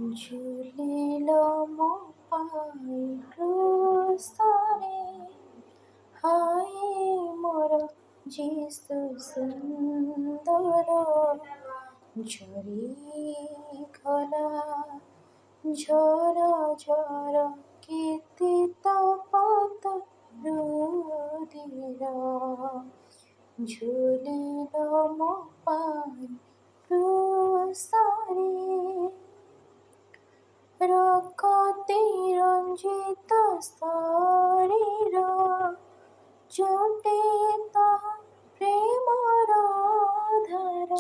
ঝুলিল মো পাই ক্রুশরে, হায় মোর যিশু সুন্দর। ঝরি গলা ঝর ঝর কেতে তপত রুধির, ঝুলিল মো পাই ক্রুশরে। রক্তে রঞ্জিত শরীর, জোটে তাহা প্রেমর ধার।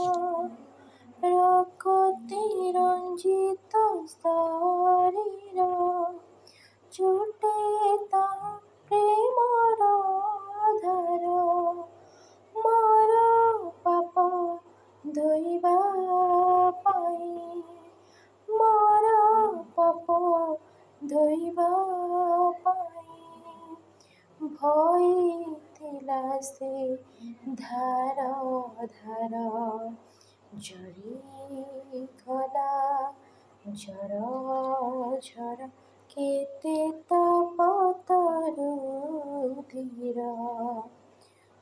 রক্তে রঞ্জিত শরীর, জোটে তাহা প্রেমর ধার। মোর পাপ ধୋଇବା ପାଇଁ, মোর পাপ ধୋଇବା ପାଇଁ বহিଥିଲା ସେ ଧାର ଧାର। ଝରିଗଲା ଝର ଝର କେତେ ତପତ ରୁଧିର,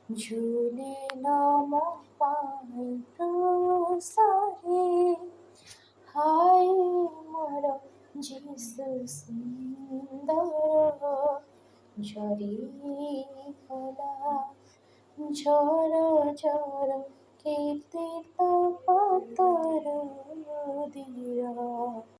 ঝুলিল মো পাই ক্রুশরে, হায় মোর যিশু সুন্দর। ঝরিগলা ঝর ঝর কেতে তপত ରୁଧିର।